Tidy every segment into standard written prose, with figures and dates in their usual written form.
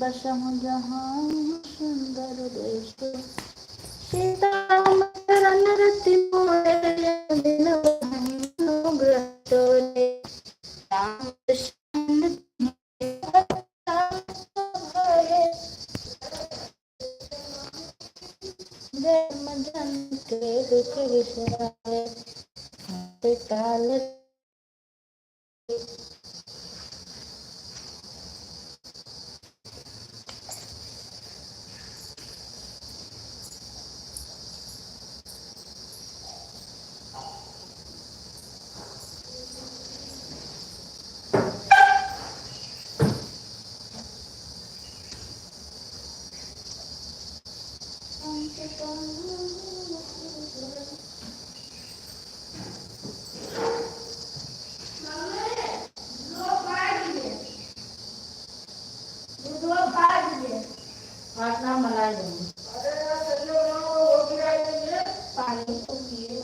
बसम जहाँ सुंदर देश सीताराम शरण रति मोरे दिन ग्रस्तोरे राम कृष्ण जय मदन के दुख विसराए काल आटना मलाई दूंगी पानी तो पिए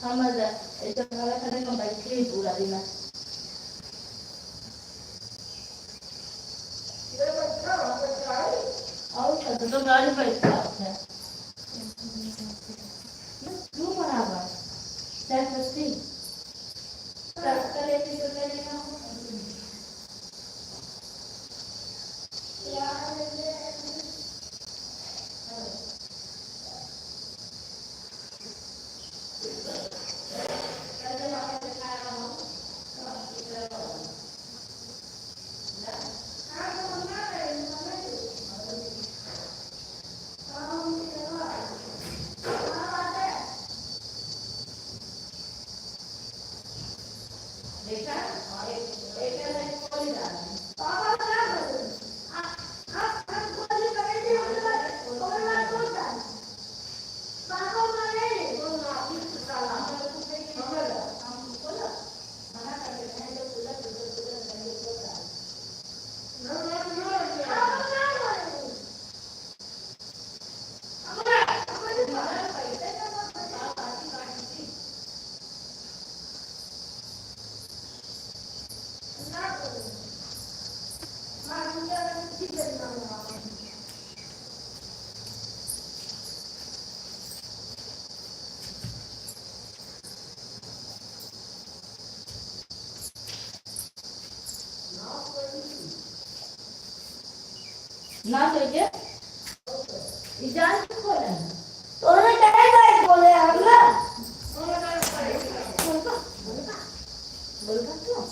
हम ऐसा वाला खाने का बैठे पूरा दिन और तो गाड़ी बैठता है क्यों बराबर चाय पत्ती कले की तो लेना ना सोचे इजाज़ खोले तो उन्होंने टाइम वाइज बोले हम ना बोलता क्यों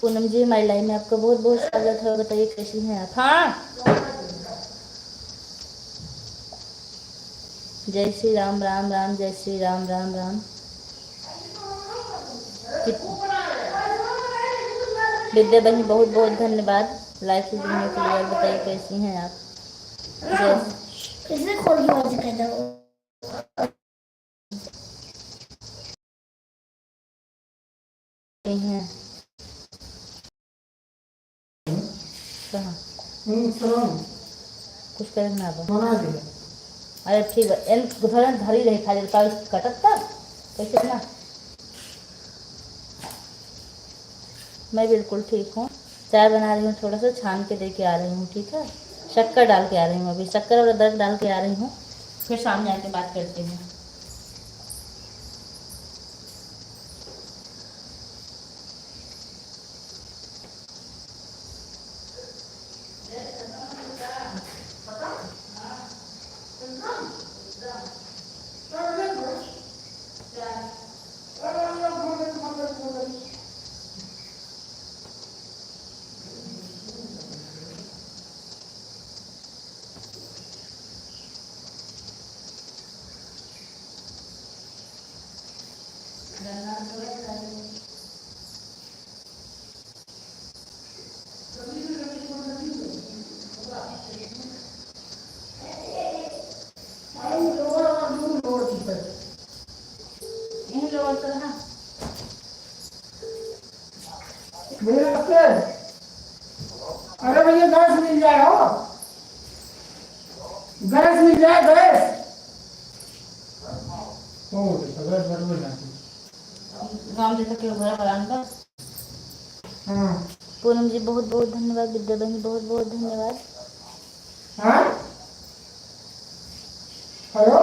पूनम जी हमारी लाइव में आपका बहुत बहुत स्वागत है। बताइए कैसी हैं आप। हाँ जय श्री राम राम राम जय श्री राम राम राम। विद्या बहनी बहुत बहुत धन्यवाद लाइव से जुड़ने के लिए। बताइए कैसी हैं आप। किसने खोल के बात कर दो हैं कहाँ कुछ करना अब अरे ठीक है एन गुथरा धरी रही खा जाता कटक था कैसे ना। मैं बिल्कुल ठीक हूँ। चाय बना रही हूँ थोड़ा सा छान के दे के आ रही हूँ। ठीक है शक्कर डाल के आ रही हूँ। अभी शक्कर और अदरक डाल के आ रही हूँ। फिर सामने आके बात करती हूँ। अरे भैया गैस मिल जाए हो गैस मिल जाए गैस गाँव जैसा क्यों भरा पलान का। पूनम जी बहुत बहुत धन्यवाद। विद्या बहनी बहुत बहुत धन्यवाद। हेलो।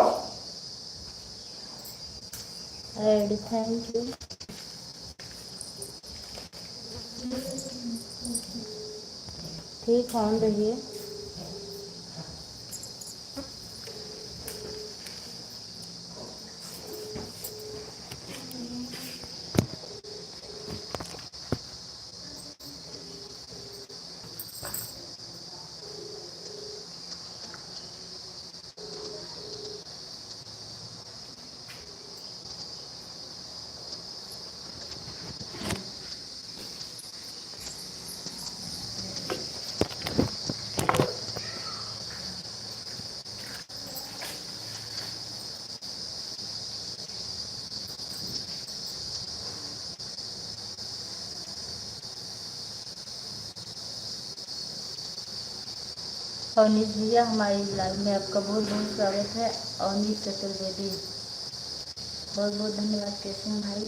Ready, thank you. ठीक, ऑन रहिए। अवनीश भैया, हमारी लाइव में आपका बहुत बहुत स्वागत है। अवनीश चतुर्वेदी, बहुत बहुत धन्यवाद। कैसे हैं भाई?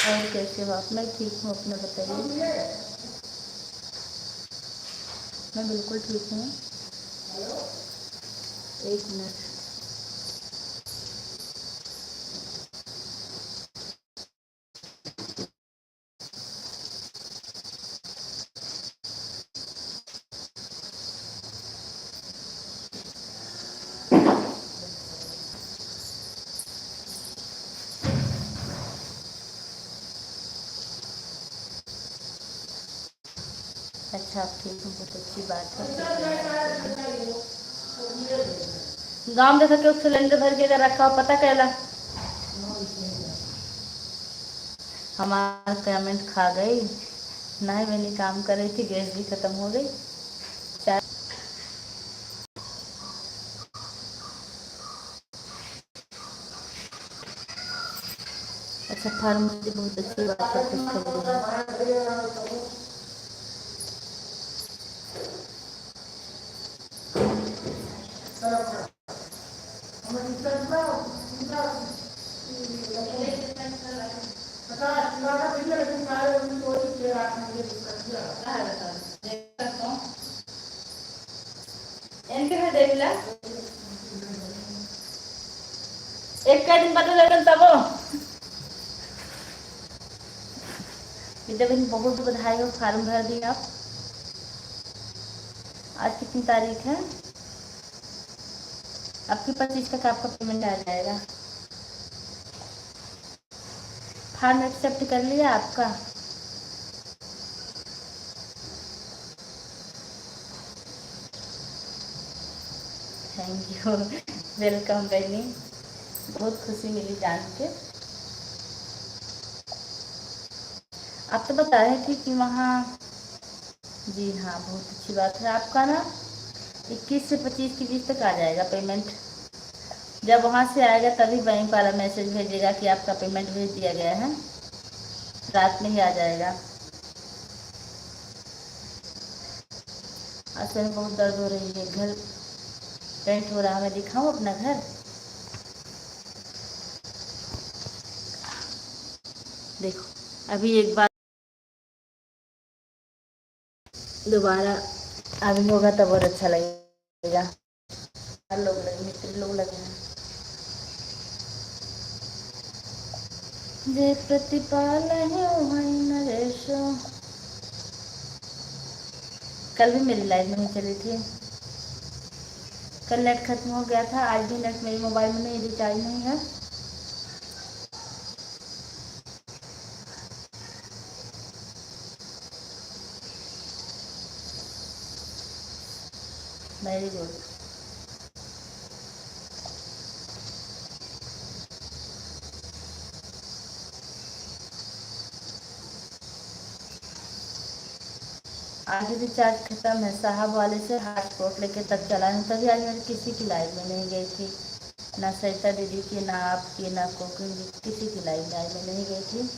और कैसे हो आप? मैं ठीक हूँ, अपना बताइए। मैं बिल्कुल ठीक हूँ। एक मिनट। अच्छा, आप ठीक हो, बहुत अच्छी बात है। गाँव देखा के सिलेंडर भर के अगर रखा हो, पता कैला हमारा पेमेंट खा गई। नहीं, मैंने काम कर रही थी, गैस भी खत्म हो गई। चाय। अच्छा, फार्मेसी बहुत अच्छी बात है, खुशखबरी है। एक का दिन बता लगन तब विद्या बहन, बहुत बधाई हो, फार्म भर दिया आप। आज कितनी तारीख है? आपकी 25 तक आपका पेमेंट आ जाएगा। फार्म एक्सेप्ट कर लिया आपका? थैंक यू, वेलकम बहनी, बहुत खुशी मिली जान के। आप तो बता रहे थे कि वहाँ, जी हाँ, बहुत अच्छी बात है। आपका ना 21 से 25 के बीच तक आ जाएगा पेमेंट। जब वहाँ से आएगा तभी बैंक वाला मैसेज भेजेगा कि आपका पेमेंट भेज दिया गया है। रात में ही आ जाएगा। असल में बहुत दर्द हो रही है, घर पेंट हो रहा है। मैं दिखाऊँ अपना घर? देखो, अभी एक बार दोबारा अभी होगा तब और अच्छा लगेगा। लोग लगे, मित्र लोग लगे हैं। जे प्रतिपाल है वही नरेशो। कल भी मेरी लाइफ नहीं चली थी। कल नेट खत्म हो गया था, आज भी नेट मेरे मोबाइल में नहीं, रिचार्ज नहीं है। Very good. आज रिचार्ज खत्म है, साहब वाले से हॉटस्पॉट लेके तब चला हूँ, तभी आज मैं किसी की लाइव में नहीं गई थी। ना सरिता दीदी की, ना आपकी, ना कुकिंग की, किसी की लाइव में आज मैं नहीं गई थी।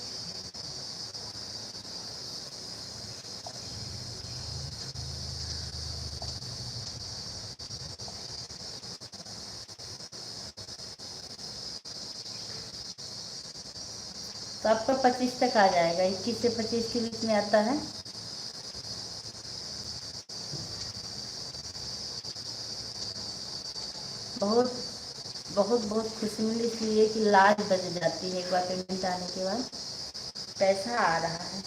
तो आपका 25 तक आ जाएगा, 21 से 25 के बीच में आता है। बहुत बहुत बहुत खुशी मिली इसलिए कि लाज बच जाती है एक बार पेमेंट आने के बाद, पैसा आ रहा है।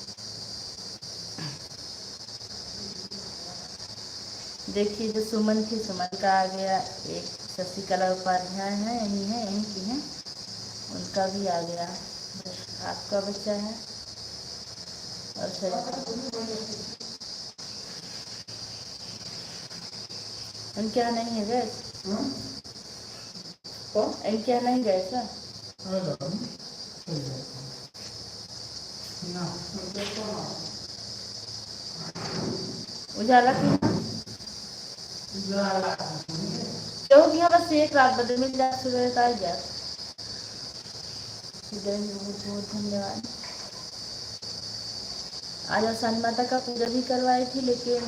देखिए जो सुमन थी, सुमन का आ गया, एक शशिकला उपाध्याय है, यहीं की है, उनका भी आ गया। बस आपका बच्चा है और इनके यहाँ नहीं है गैस, इनके यहाँ नहीं गैस है। उजाला की क्योंकि यहाँ बस एक रात बदल मिल जाए, सुबह का जा। बहुत बहुत धन्यवाद। आज आसान माता का पूजा भी करवाई थी, लेकिन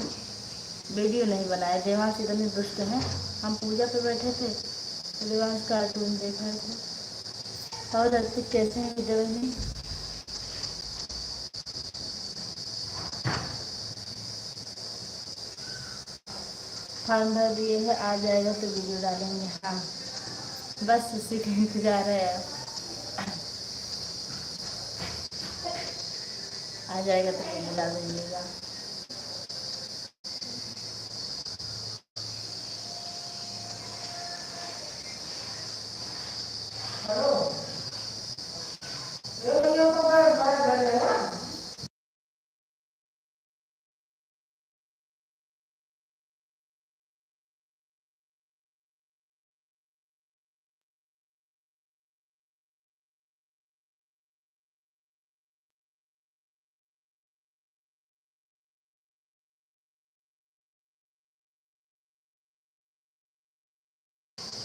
वीडियो नहीं बनाया। देवांश इतने दुष्ट हैं, हम पूजा पे बैठे थे तो देवांश कार्टून देख रहे थे। और अर्पित कैसे हैं विजय बहनी? फॉर्म भर दिए है, आ जाएगा तो वीडियो डालेंगे। हाँ बस उसी का इंतजार है, आ जाएगा तो वीडियो डाल दीजिएगा।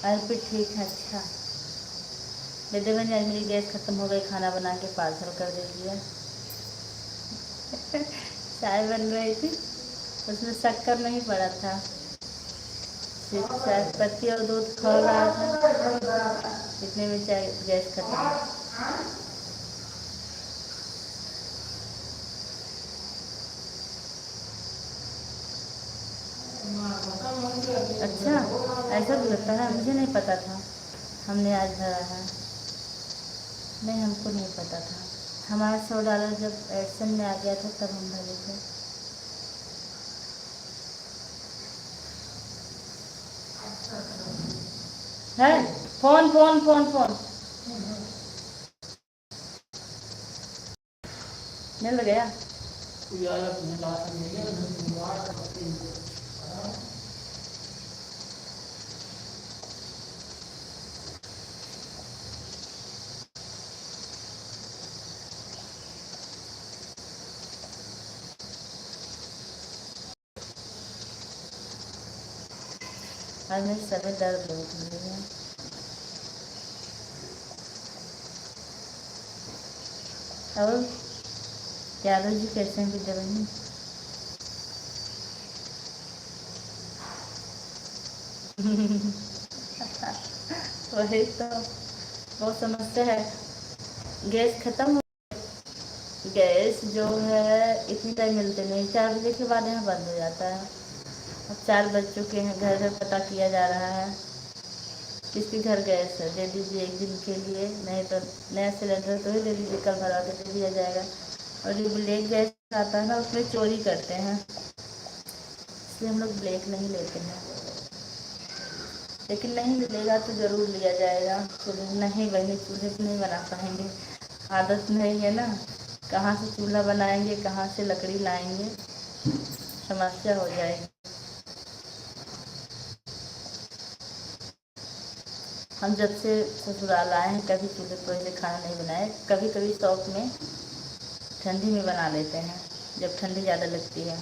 अर्पित ठीक है। अच्छा विद्या बहन, आज मेरी गैस खत्म हो गई, खाना बना के पार्सल कर दीजिए। चाय बन रही थी, उसमें शक्कर नहीं पड़ा था, सिर्फ चाय पत्ती और दूध खा रहा था, इतने में चाय गैस खत्म। अच्छा ऐसा भी होता है, मुझे नहीं पता था, हमने आज भरा है। नहीं हमको नहीं पता था, हमारा $100 जब एडसन में आ गया था तब हम भरे थे। है फोन फोन फोन फोन मिल गया। आज मेरे सर में दर्द बहुत हो रही है। और यादव जी कैसे हैं विद्या बहनी? वही तो बहुत समस्या है, गैस खत्म हो। गैस जो है इतनी टाइम मिलते नहीं, 4 बजे के बाद यहाँ बंद हो जाता है। अब 4 बज चुके हैं, घर घर पता किया जा रहा है किसके घर गैस है, दे दीजिए एक दिन के लिए, नहीं तो नया सिलेंडर तो ही दे दीजिए, कल भरा के दे दिया जाएगा। और जो ब्लैक गैस आता है ना, उसमें चोरी करते हैं, इसलिए हम लोग ब्लैक नहीं लेते हैं। लेकिन नहीं मिलेगा तो ज़रूर लिया जाएगा। चूल्हे नहीं बने, चूल्हे पर नहीं बना पाएंगे, आदत नहीं है ना, कहाँ से चूल्हा बनाएंगे, कहाँ से लकड़ी लाएंगे, समस्या हो जाएगी। हम जब से ससुराल आए हैं कभी चूल्हे पर से खाना नहीं बनाए, कभी कभी शौक में ठंडी में बना लेते हैं जब ठंडी ज़्यादा लगती है।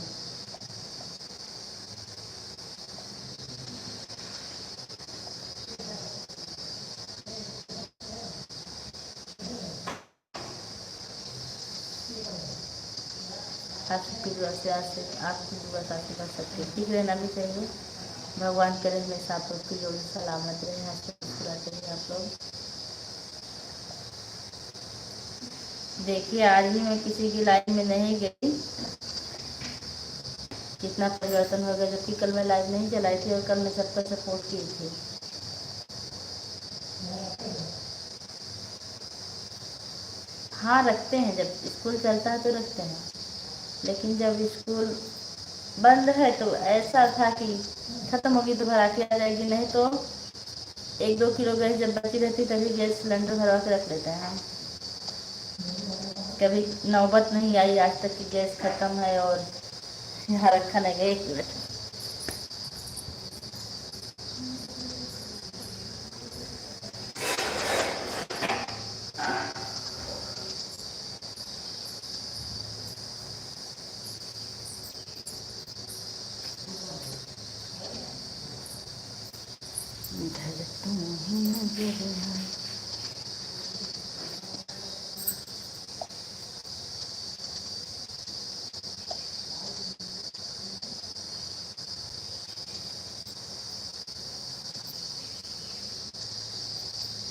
आपकी दुआ से आपकी दुआ से आशीर्वाद सबके ठीक रहना भी चाहिए। भगवान करे हमेशा आप लोग की जोड़ी सलामत रहे, हंसते मुस्कुराते रहे आप लोग। देखिए आज ही मैं किसी की लाइव में नहीं गई, कितना परिवर्तन हो गया, जबकि कल मैं लाइव नहीं चलाई थी और कल मैं सबका सपोर्ट की थी। हाँ रखते हैं, जब स्कूल चलता है तो रखते हैं, लेकिन जब स्कूल बंद है तो ऐसा था कि ख़त्म होगी तो भरा के आ जाएगी, नहीं तो 1-2 किलो गैस जब बची रहती तभी गैस सिलेंडर भरवा के रख लेते हैं। कभी नौबत नहीं आई आज तक कि गैस ख़त्म है और यहाँ रखा नहीं गया। 1 मिनट,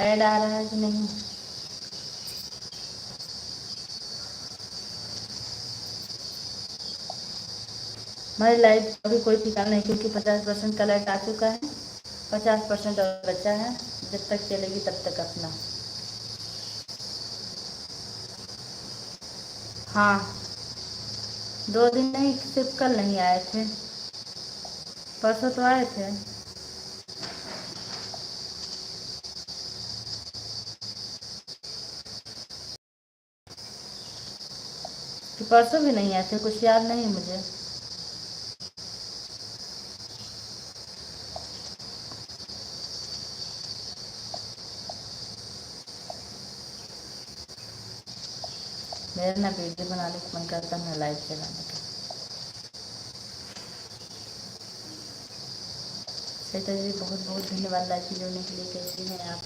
ऐड आ रहा है कि नहीं? हमारी लाइफ अभी कोई ठिकाना नहीं, क्योंकि 50% का लाइट आ चुका है, 50% और बचा है। जब तक चलेगी तब तक अपना। हाँ 2 दिन नहीं, सिर्फ कल नहीं आए थे, परसों तो आए थे। कि परसों भी नहीं आए थे, कुछ याद नहीं मुझे। मेरा ना वीडियो बनाने का मन करता है, लाइव चलाने का। सहिता जी बहुत बहुत धन्यवाद लाइव से जुड़ने के लिए। कैसी हैं आप?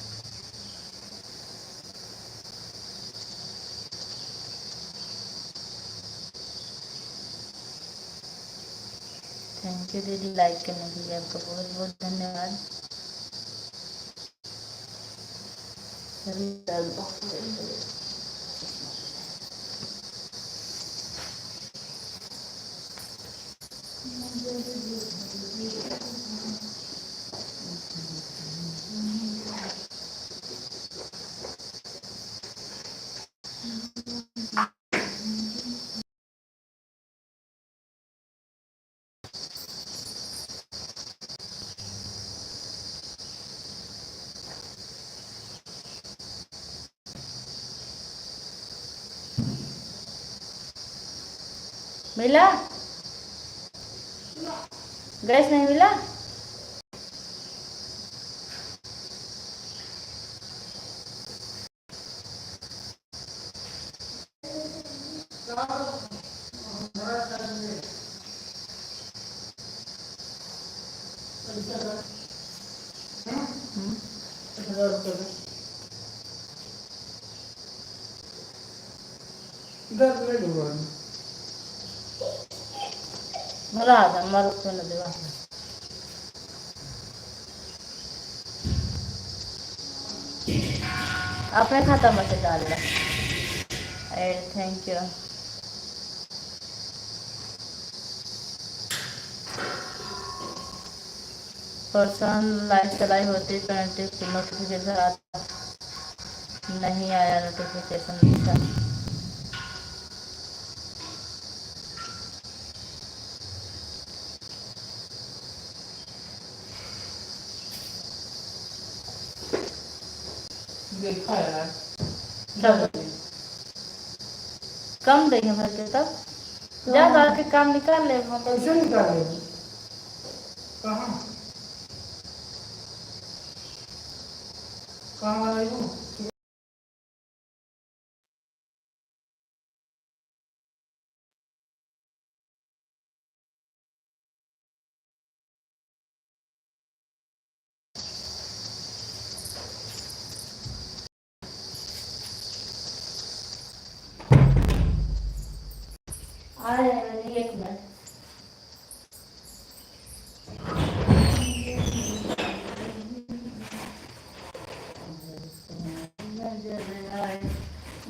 थैंक यू दीदी, लाइक करने के लिए आपका बहुत बहुत धन्यवाद। मिला गैस? नहीं मिला? मला आता मला कोण देवा अपने खाता में से डाल दे। Thank you. पर्सन लाइव चलाई होती तो नोटिफिकेशन आता, नहीं आया नोटिफिकेशन लिखा। देखा यार तब कम देंगे भर के, तब ज्यादा के काम निकाल ले। कैसे निकाले? कहाँ कहाँ आई हूँ? आ जाएगा जी, 1 मिनट।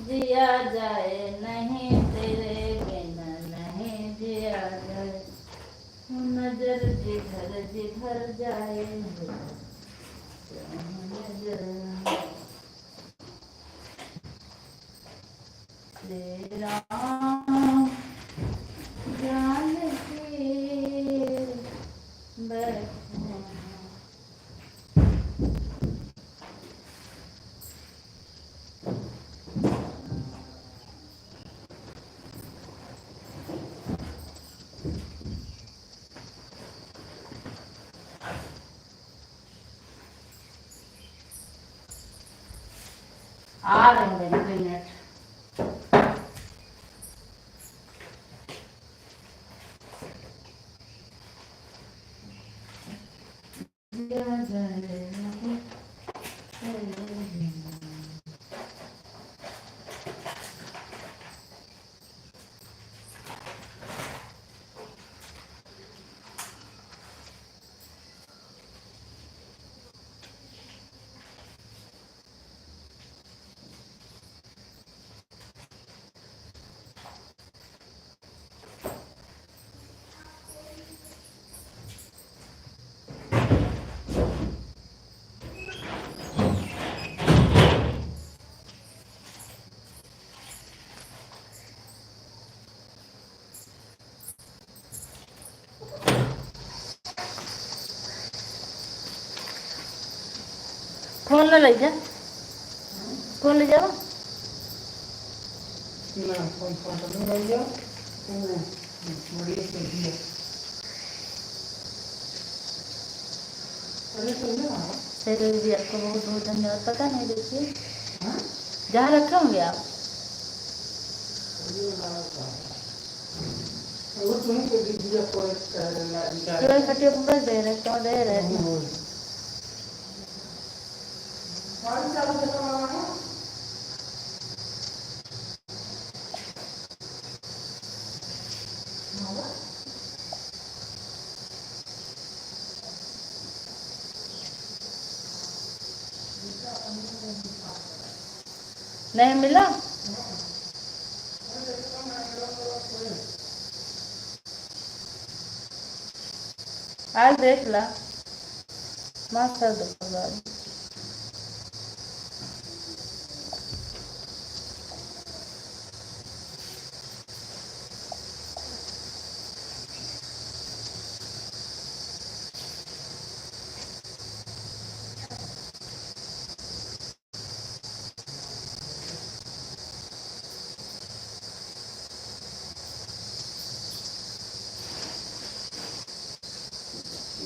जी आ जा जाए, नहीं तेरे बिना नहीं जिया जाए, नजर जिधर जिधर जाए नजर तेरा जान के बैठे। आ रहे हैं मेरे 2 मिनट। फोन ले जा, फोन ले जाओ। ना फोन फोन तो नहीं रही है वो बड़ी से दिया अरे सुन ना तेरे भी आपको बहुत बहुत धन्यवाद। पता नहीं देखिए हां जहाँ रखे होंगे आप वो तुम को दिया कोई ला केवल खटिया पूरा दे रहे, क्यों दे रहे थे? पानी चालू करना है नहीं मिला। आज देख ला माफ कर दो भगवान।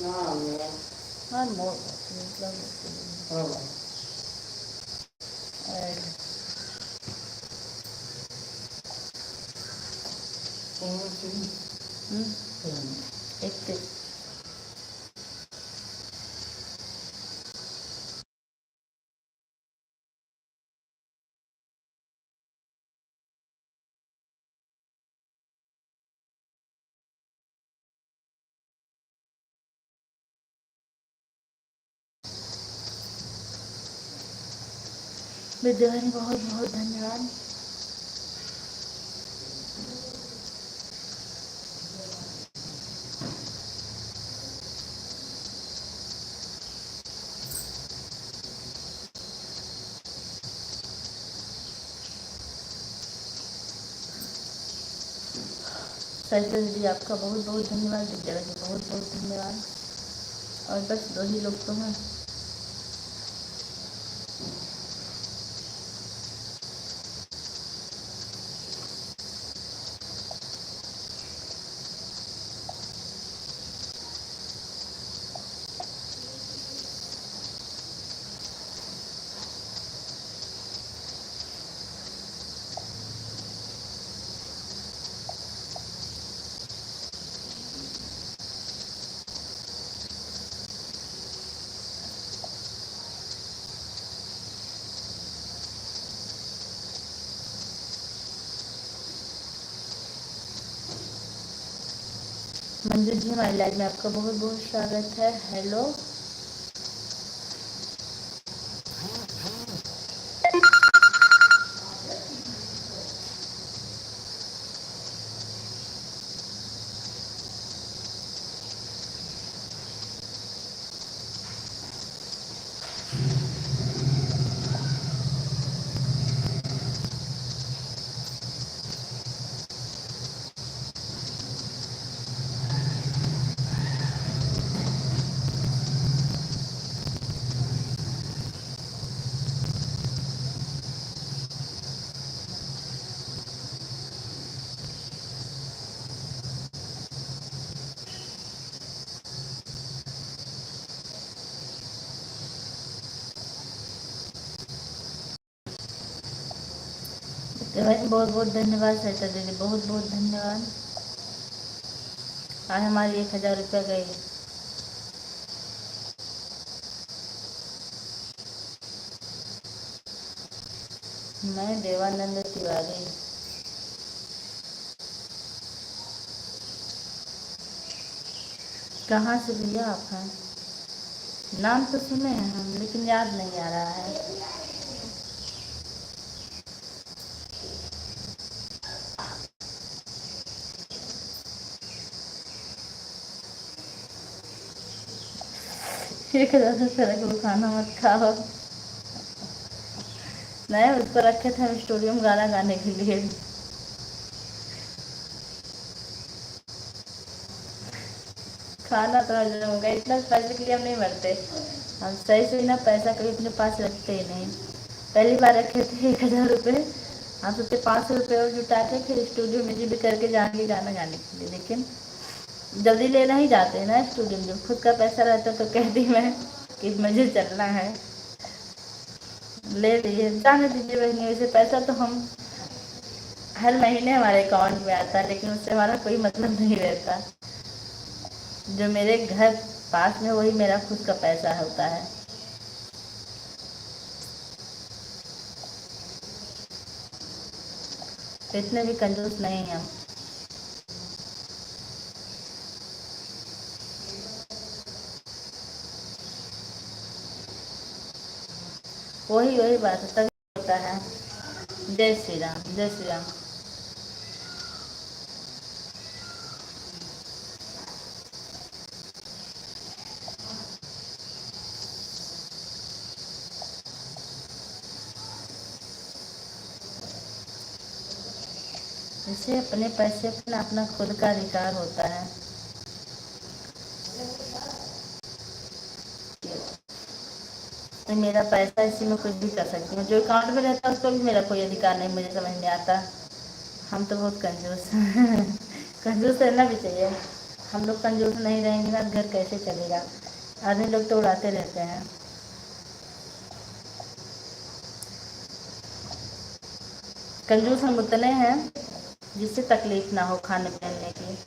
ना मेरा हाँ मोर मतलब हां कौन सी एक ते विद्यार्थी बहुत बहुत धन्यवाद। सरिता दीदी आपका बहुत बहुत धन्यवाद। विद्यार्थी बहुत बहुत धन्यवाद। और बस 2 ही लोग तो हैं। मंजू जी हमारी लाइव में आपका बहुत बहुत स्वागत है। हेलो भाई बहुत बहुत धन्यवाद सरिता दीदी, बहुत बहुत धन्यवाद। आज हमारी 1000 रुपया गई। मैं देवानंद तिवारी। कहाँ से भैया आप हैं? नाम तो सुने हैं हम, लेकिन याद नहीं आ रहा है। एक हजार से रख लो, खाना मत खाओ। नहीं, उसको रखे थे हम स्टूडियो में गाना गाने के लिए। खाना तो हजम होगा, इतना पैसे के लिए हम नहीं मरते। हम सही से ना पैसा कभी अपने पास रखते ही नहीं। पहली बार रखे थे 1000 रुपये। हम सोचते 500 रुपये और जुटा के फिर स्टूडियो में भी करके जाएंगे गाना गाने के लिए, लेकिन जल्दी लेना ही जाते हैं ना स्टूडियो में। जब खुद का पैसा रहता तो कहती मैं कि मुझे चलना है, ले लिए। जाने दीजिए बहनी, वैसे पैसा तो हम हर महीने हमारे अकाउंट में आता है, लेकिन उससे हमारा कोई मतलब नहीं रहता। जो मेरे घर पास में वही मेरा खुद का पैसा होता है। तो इतने भी कंजूस नहीं हैं हम। वही वही बात है, तभी होता है। जय श्री राम, जय श्री राम। इसे अपने पैसे अपना अपना खुद का अधिकार होता है। तो मेरा पैसा, इसी में कुछ भी कर सकती हूँ। जो अकाउंट में रहता है उसको भी मेरा कोई अधिकार नहीं, मुझे समझ नहीं आता। हम तो बहुत कंजूस हैं। कंजूस रहना भी चाहिए। हम लोग कंजूस नहीं रहेंगे ना, घर कैसे चलेगा? आदमी लोग तो उड़ाते रहते हैं। कंजूस हम उतने हैं जिससे तकलीफ ना हो खाने पीने की।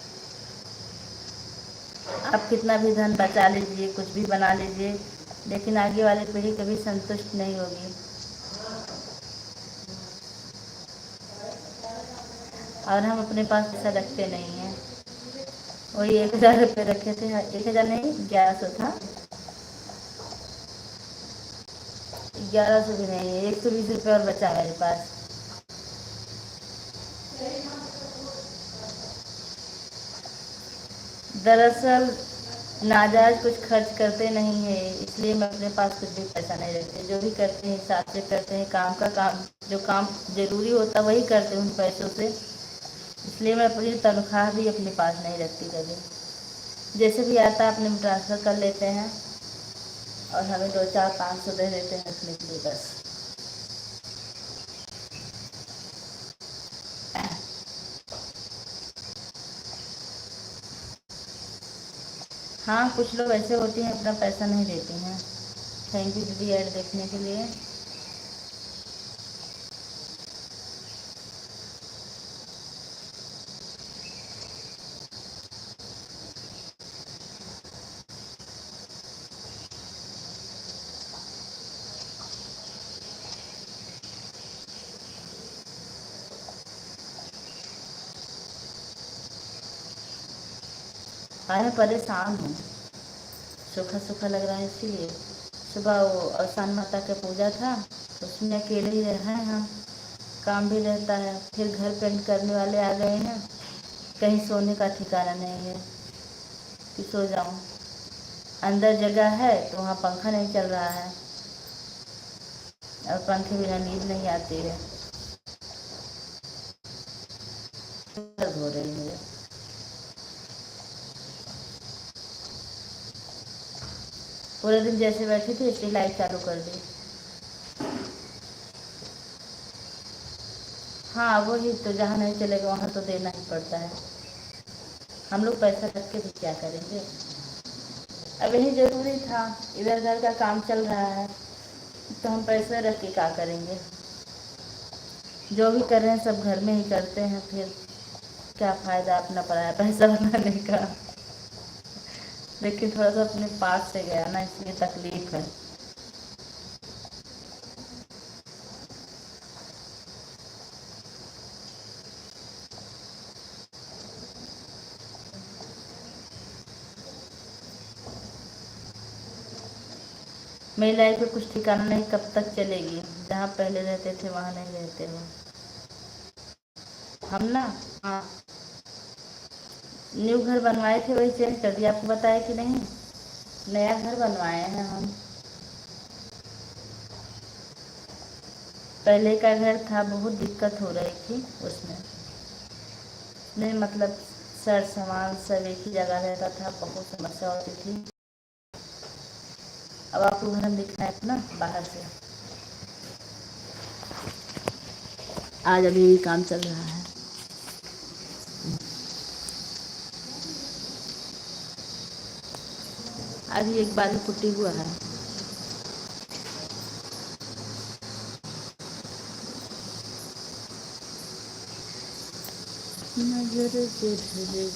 आप कितना भी धन बचा लीजिए, कुछ भी बना लीजिए, लेकिन आगे वाली पीढ़ी कभी संतुष्ट नहीं होगी। और हम अपने पास पैसा रखते नहीं हैं। वही 1000 रुपये रखे थे, 1000 नहीं, 1100 था। 1100 भी नहीं है, 120 रुपये और बचा मेरे पास। दरअसल नाजायज कुछ खर्च करते नहीं है, इसलिए मैं अपने पास कुछ भी पैसा नहीं रखती। जो भी करते हैं हिसाब से करते हैं, काम का काम, जो काम जरूरी होता है वही करते हैं उन पैसों से। इसलिए मैं अपनी तनख्वाह भी अपने पास नहीं रखती कभी। जैसे भी आता है अपने में ट्रांसफ़र कर लेते हैं और हमें 2, 4, 500 दे देते हैं रखने के लिए, बस। हाँ, कुछ लोग ऐसे होते हैं अपना पैसा नहीं देते हैं। थैंक यू दीदी ऐड देखने के लिए। आज मैं परेशान हूँ, सूखा सूखा लग रहा है, इसीलिए। सुबह वो अवसान माता का पूजा था, उसमें अकेले ही रहे हैं हम। काम भी रहता है, फिर घर पेंट करने वाले आ गए हैं। कहीं सोने का ठिकाना नहीं है कि सो जाऊं। अंदर जगह है तो वहाँ पंखा नहीं चल रहा है, और पंखे बिना नींद नहीं आती है। दर्द हो रही है मुझे। पूरे दिन जैसे बैठी थी इसलिए लाइट चालू कर दी। हाँ, वही तो, जहाँ नहीं चलेगा वहाँ तो देना ही पड़ता है। हम लोग पैसा रख के भी क्या करेंगे? अब यही ज़रूरी था, इधर उधर का काम चल रहा है, तो हम पैसे रख के क्या करेंगे? जो भी कर रहे हैं सब घर में ही करते हैं, फिर क्या फ़ायदा अपना पराया पैसा बनाने का। लेकिन थोड़ा सा अपने पास से गया ना, इसलिए तकलीफ है। मेरी लाइफ में कुछ ठिकाना नहीं, कब तक चलेगी। जहाँ पहले रहते थे वहाँ नहीं रहते हो हम ना। हाँ, न्यू घर बनवाए थे, वही चेंज कर दिया। आपको बताया कि नहीं, नया घर बनवाए हैं हम। पहले का घर था, बहुत दिक्कत हो रही थी उसमें। नहीं मतलब सर सामान सब एक ही जगह रहता था, बहुत समस्या होती थी। अब आपको घर हम दिखाएं अपना बाहर से। आज अभी भी काम चल रहा है। अभी एक बार पुट्टी हुआ है। नजर से ढले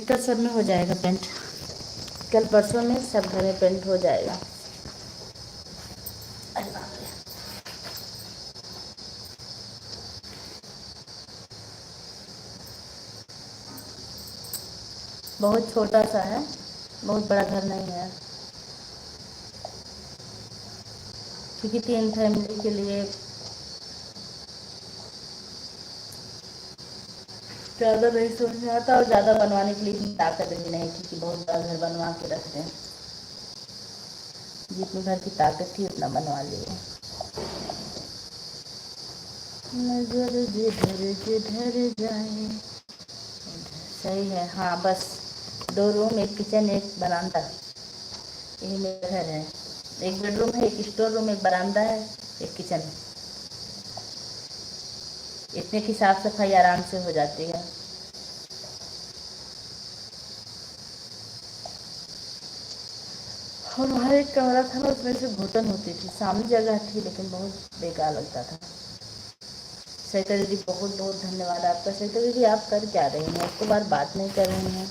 कल सब में हो जाएगा पेंट। कल परसों में सब घर में पेंट हो जाएगा। अरे बाप रे। बहुत छोटा सा है, बहुत बड़ा घर नहीं है, क्योंकि 3 फैमिली के लिए ज़्यादा नहीं समझ में आता, और ज़्यादा बनवाने के लिए इतनी ताकत भी नहीं थी कि बहुत बड़ा घर बनवा के रख दें। जितनी घर की ताकत थी उतना बनवा लिए। नजर जिधर जिधर जाए। सही है। हाँ बस 2 रूम, एक किचन, एक बरामदा, यही मेरा घर है। एक बेडरूम है, एक स्टोर रूम, एक बरामदा है, एक किचन। इतने की साफ सफाई आराम से हो जाती है। हमारा एक कमरा था ना, उसमें से घुटन होती थी। सामने जगह थी लेकिन बहुत बेकार लगता था। सरिता दीदी बहुत बहुत धन्यवाद आपका। सरिता दीदी आप कर क्या रही हैं? एक तो बार बात नहीं कर रही हैं।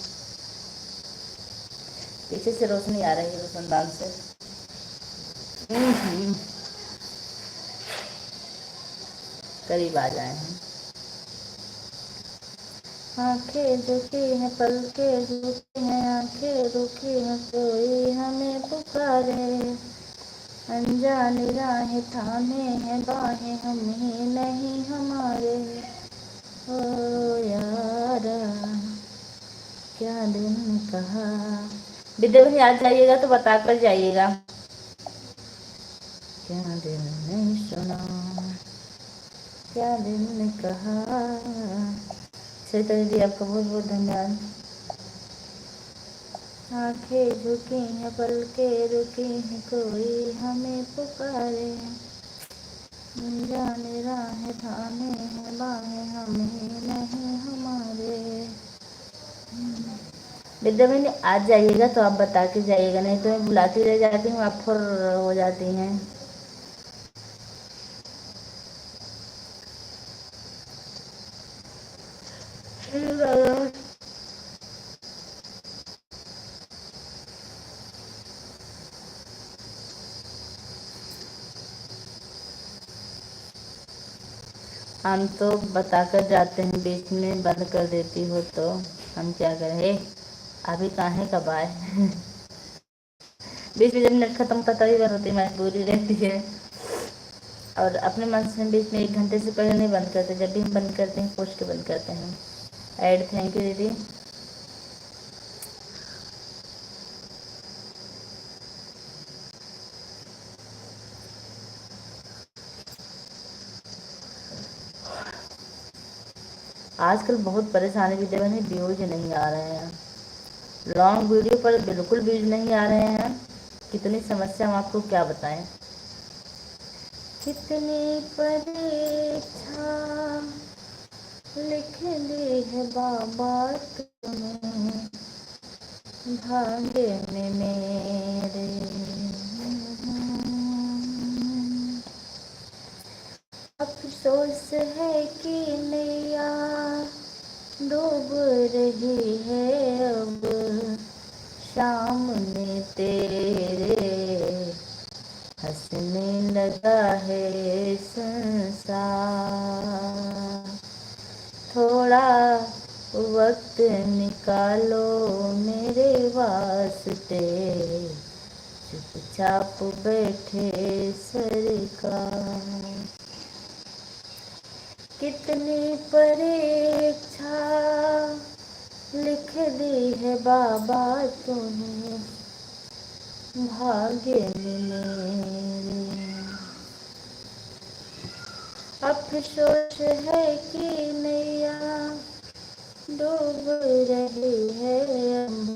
पीछे से रोशनी आ रही है रोशनदान से। करीब आ जाए हैं। आंखें झुकी हैं, पलकें झुकी हैं, आंखें रुकी हैं, कोई हमें पुकारे। अनजानी राहें थामे हैं, बाहें हम ही नहीं हमारे। ओ यारा क्या दिन कहा। विद्या बहन आज जाइएगा तो बता कर जाइएगा। क्या दिन नहीं सुना, क्या दिन कहा। सरिता दीदी आपका बहुत बहुत धन्यवाद। आंखें झुकी हैं, पलकें रुकी हैं, कोई हमें पुकारे। जाने राहें थामे हैं, बाहें हम ही नहीं हमारे। विद्या बहन आज जाइएगा तो आप बता के जाइएगा, नहीं तो मैं बुलाती रह जाती हूँ, आप फुर हो जाती हैं। हम तो बताकर जाते हैं, बीच में बंद कर देती हो तो हम क्या करें। अभी कहाँ कब आए। बीच में जब नेट खत्म होता तभी बंद होती, मजबूरी रहती है। और अपने मन से बीच में 1 घंटे से पहले नहीं बंद करते, जब भी हम बंद करते हैं पोस्ट के बंद करते हैं। ऐड थैंक यू दीदी। आजकल बहुत परेशानी भी देवन है, व्यूज नहीं आ रहे हैं, लॉन्ग वीडियो पर बिल्कुल व्यूज नहीं आ रहे हैं। कितनी समस्या हम आपको क्या बताएं। कितनी परीक्षा लिख दी है बाबा तूने भाग्य में मेरे। अफसोस है कि नैया डूब रही है अब सामने तेरे। हंसने लगा है संसार। थोड़ा वक्त निकालो मेरे वास्ते चुपचाप बैठे सरकार। कितनी परीक्षा लिख दी है बाबा तूने भाग्य में मेरे। अफसोस है कि नैया डूब रही है अब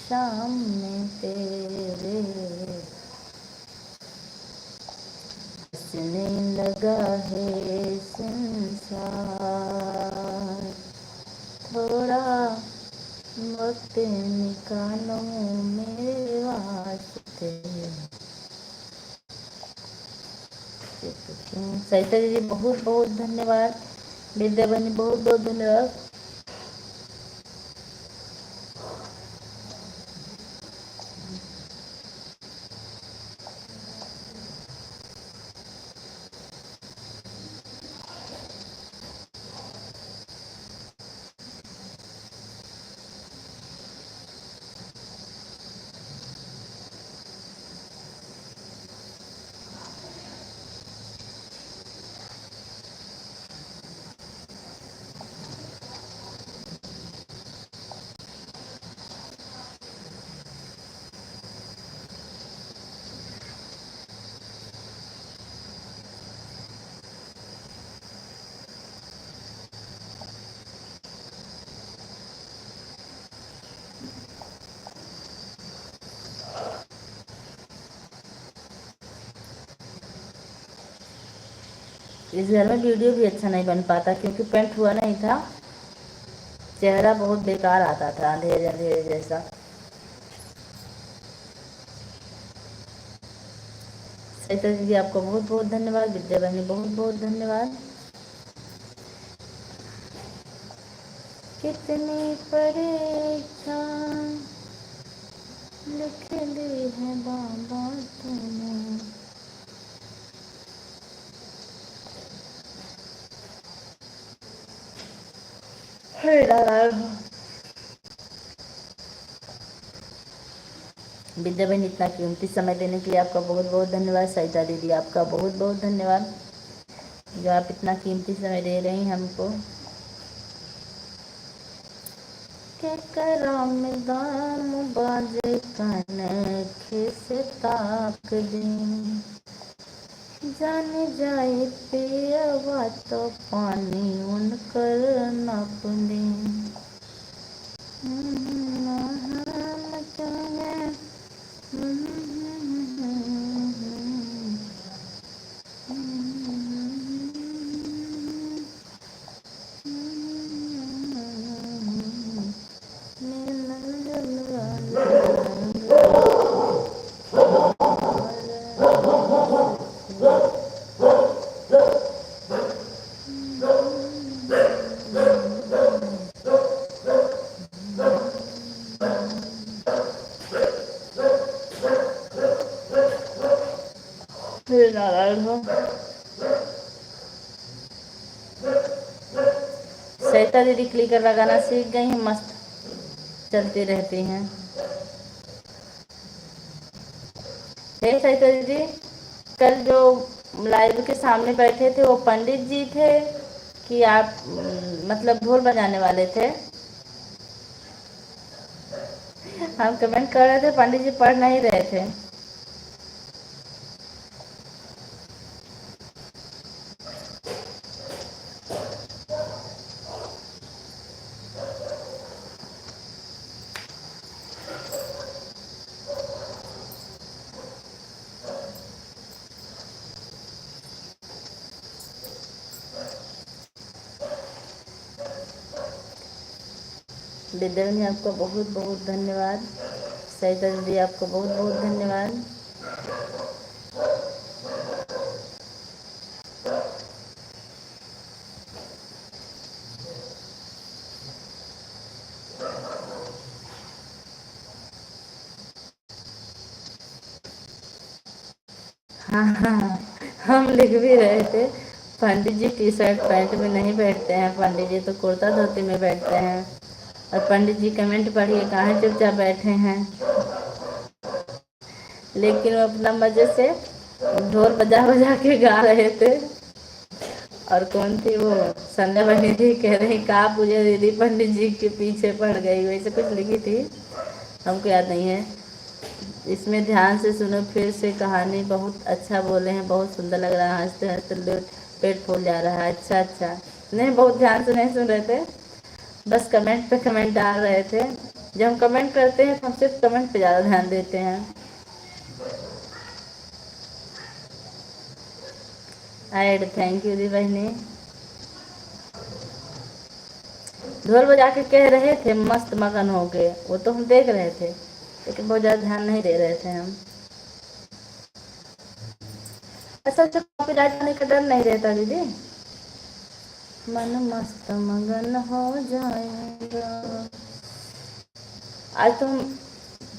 सामने तेरे। हंसने लगा है संसार। थोड़ा वक्त निकालो मेरे वास्ते। सरिता दीदी बहुत बहुत धन्यवाद। विद्या बहनी बहुत बहुत धन्यवाद। इस घर में वीडियो भी अच्छा नहीं बन पाता क्योंकि पेंट हुआ नहीं था। चेहरा बहुत बेकार आता था, अंधेरे अंधेरे जैसा। सरिता दीदी आपको बहुत बहुत धन्यवाद। विद्या बहनी बहुत बहुत धन्यवाद। कितनी परीक्षा लिख दी है बाबा तूने। विद्या बहन इतना कीमती समय देने के लिए आपका बहुत बहुत धन्यवाद। सरिता दीदी आपका बहुत बहुत धन्यवाद जो आप इतना कीमती समय दे रही हैं हमको। के कराम दाम बाजे कनखे से ताक दे। जान जाए पियवा तो पानी उनकर नाप दे। सरिता दीदी क्लिकर लगाना सीख गई हैं, मस्त चलती रहती हैं। सरिता दीदी कल जो लाइव के सामने बैठे थे वो पंडित जी थे कि आप मतलब ढोल बजाने वाले थे? हम कमेंट कर रहे थे, पंडित जी पढ़ नहीं रहे थे। विद्या जी आपको बहुत बहुत धन्यवाद। सरिता दीदी आपको बहुत बहुत धन्यवाद। हाँ हाँ, हम लिख भी रहे थे, पंडित जी टी शर्ट पैंट में नहीं बैठते हैं, पंडित जी तो कुर्ता धोती में बैठते हैं। और पंडित जी कमेंट पढ़िए कहाँ चुपचाप बैठे हैं। लेकिन वो अपना मजे से ढोल बजा बजा के गा रहे थे। और कौन थी वो, संध्या बनी थी, कह रही कहा पूजा दीदी पंडित जी के पीछे पड़ गई, वैसे कुछ लिखी थी, हमको याद नहीं है। इसमें ध्यान से सुनो फिर से, कहानी बहुत अच्छा बोले हैं, बहुत सुंदर लग रहा है, हंसते हंसते पेट फूल जा रहा है। अच्छा अच्छा, नहीं बहुत ध्यान से नहीं सुन रहे थे, बस कमेंट पे कमेंट डाल रहे थे। जब हम कमेंट करते हैं तो हम सिर्फ कमेंट पे ज़्यादा ध्यान देते हैं। ऐड थैंक यू दी बहनी। ढोल बजा के कह रहे थे मस्त मगन हो गए, वो तो हम देख रहे थे, लेकिन बहुत ज़्यादा ध्यान नहीं दे रहे थे हम। असल से कॉपीराइट आने का डर नहीं रहता दीदी, मन मस्त मगन हो जाएगा। आज तो हम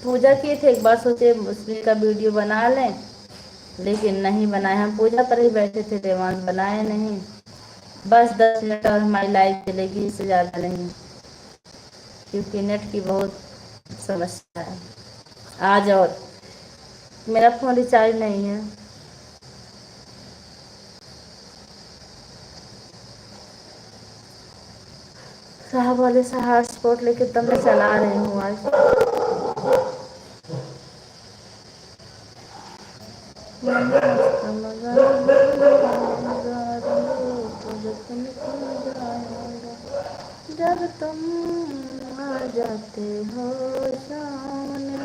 पूजा किए थे, एक बार सोचे उसमें का वीडियो बना लें, लेकिन नहीं बनाए, हम पूजा पर ही बैठे थे, देवान बनाए नहीं। बस 10 मिनट और हमारी लाइव चलेगी, इससे ज़्यादा नहीं, क्योंकि नेट की बहुत समस्या है आज। और मेरा फ़ोन रिचार्ज नहीं है। साहब वाले से हॉटस्पॉट लेके तब मैं चला रही हूँ आज। जब तुम आ जाते हो सामने।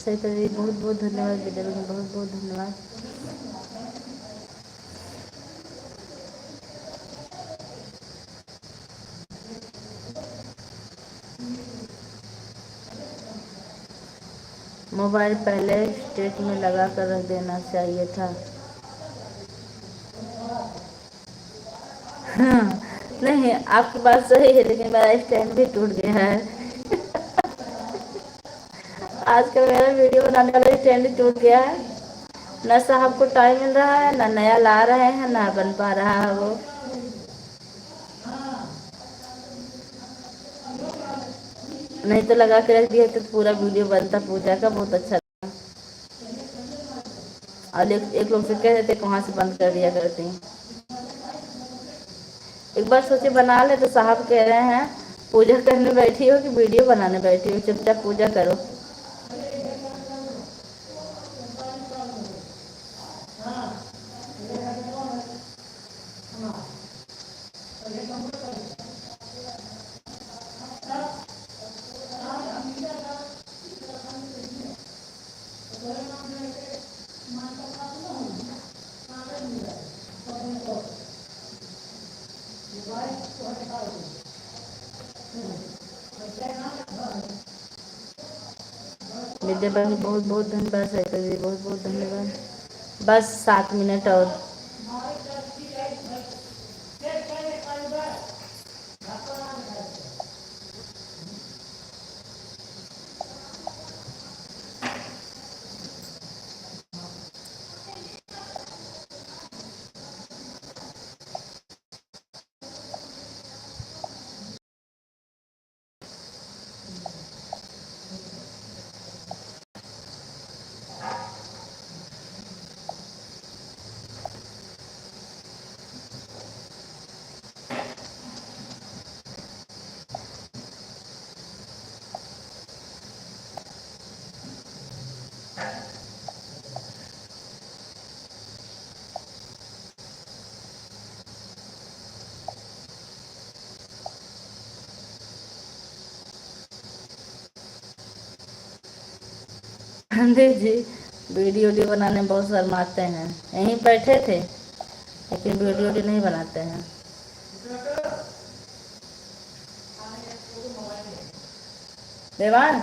सही तरह बहुत बहुत धन्यवाद विद्या बहन, बहुत बहुत धन्यवाद। मोबाइल पहले स्टेट में लगा कर रख देना चाहिए था। हाँ, नहीं आपकी बात सही है, लेकिन मेरा स्टैंड भी टूट गया है। आजकल मेरा वीडियो बनाने वाला स्टैंड ही टूट गया है, न साहब को टाइम मिल रहा है, न नया ला रहे हैं, ना बन पा रहा है वो। नहीं तो लगा के रख दिए तो पूरा वीडियो बनता पूजा का, बहुत अच्छा था। और एक लोग से कह रहे थे कहाँ से बंद कर दिया करती। एक बार सोचे बना ले, तो साहब कह रहे हैं पूजा करने बैठी हो कि वीडियो बनाने बैठी हो, चुपचाप पूजा करो। विद्या बहन बहुत बहुत धन्यवाद, सहिता जी बहुत बहुत धन्यवाद। बस 7 मिनट और। रणदीप जी वीडियो बनाने में बहुत शर्माते हैं। यहीं बैठे थे लेकिन वीडियो नहीं बनाते हैं। देवांश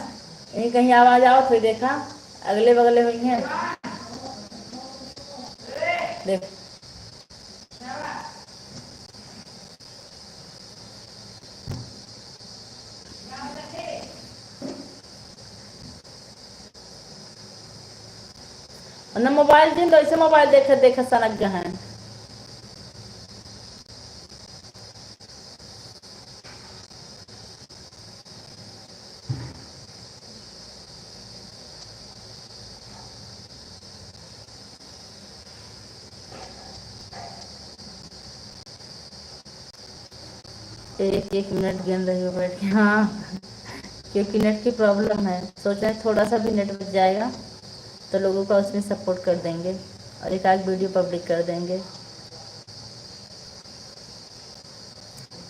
यहीं कहीं आवाज आओ फिर देखा अगले बगले हुई हैं देख। ना मोबाइल दिन तो ऐसे मोबाइल देखे देखे सनक गए हैं। एक मिनट गिन रही हो बैठ के। हाँ क्योंकि नेट की प्रॉब्लम है, सोच रहे हैं थोड़ा सा भी नेट बच जाएगा तो लोगों का उसमें सपोर्ट कर देंगे और एक आध वीडियो पब्लिक कर देंगे।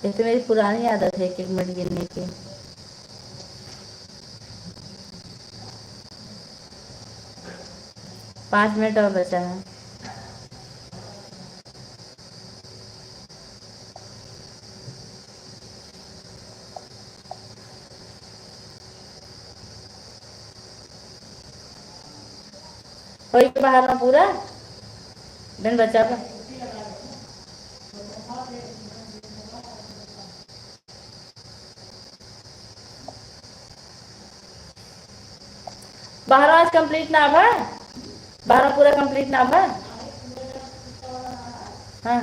ये तो मेरी पुरानी आदत है 1 मिनट गिनने की। पाँच मिनट और बचा है। कोई बाहर ना पूरा दिन बचा था। बाहर आज कंप्लीट ना है, बाहर पूरा कंप्लीट ना है। हाँ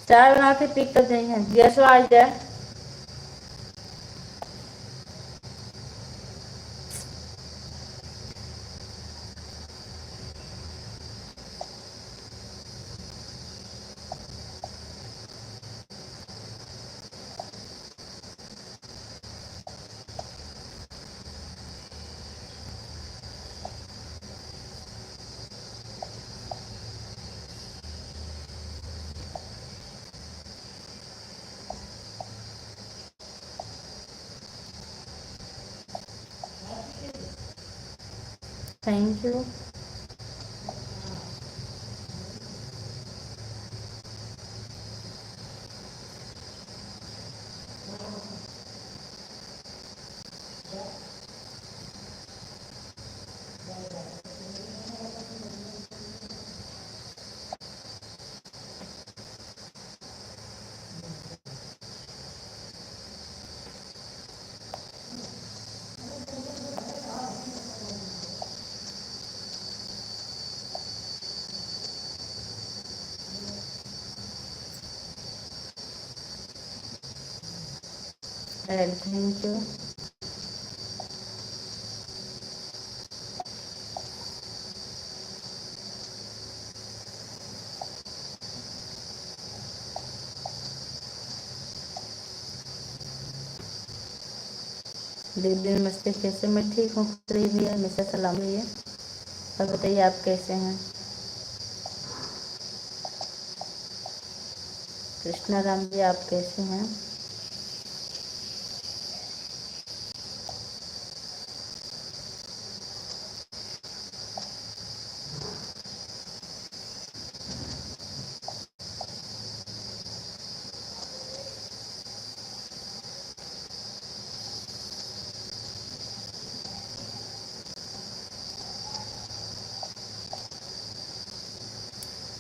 चाय बना के पिक कर देंगे गैस आ जाए। Thank you. Thank you. दीदी नमस्ते, कैसे? मैं ठीक हूँ रही भैया, हमेशा सलाम भैया। और बताइए आप कैसे हैं? कृष्णा राम जी आप कैसे हैं?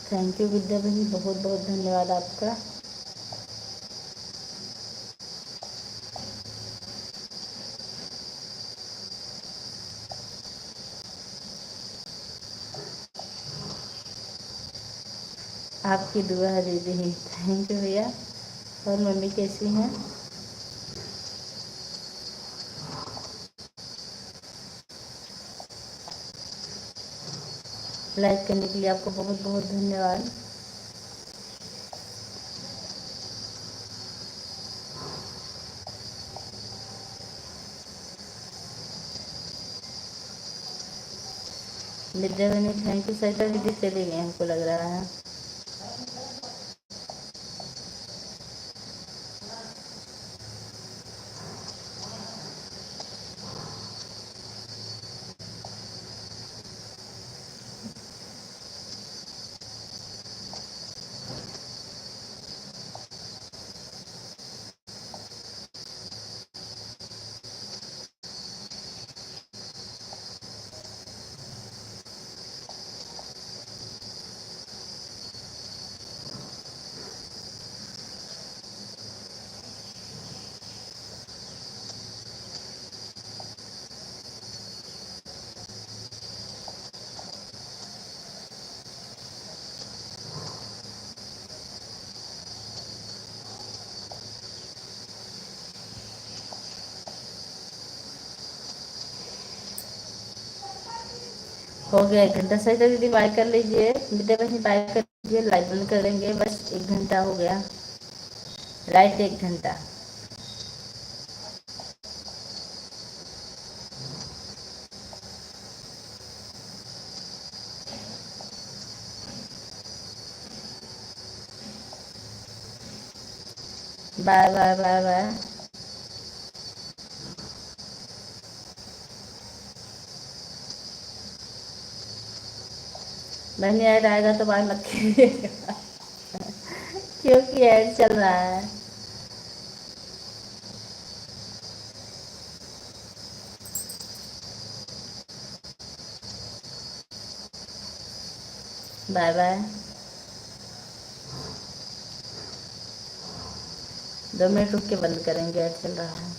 थैंक यू विद्या बहन, बहुत बहुत धन्यवाद आपका। आपकी दुआ है दीदी। थैंक यू भैया। और मम्मी कैसी हैं? लाइक करने के लिए आपको बहुत बहुत धन्यवाद। विद्या बहन थैंक यू। सरिता दीदी चली गई हमको लग रहा है। हो गया 1 घंटा। सही तो दीदी बाय कर लीजिए, विद्या बहन बाय कर लीजिए, लाइट बंद कर देंगे, बस 1 घंटा हो गया, राइट 1 घंटा। Bye bye bye bye. बहनी ऐड आएगा तो बाय मत कीजिएगा क्योंकि ऐड चल रहा है। Bye bye. 2 मिनट रुक के बंद करेंगे, ऐड चल रहा है।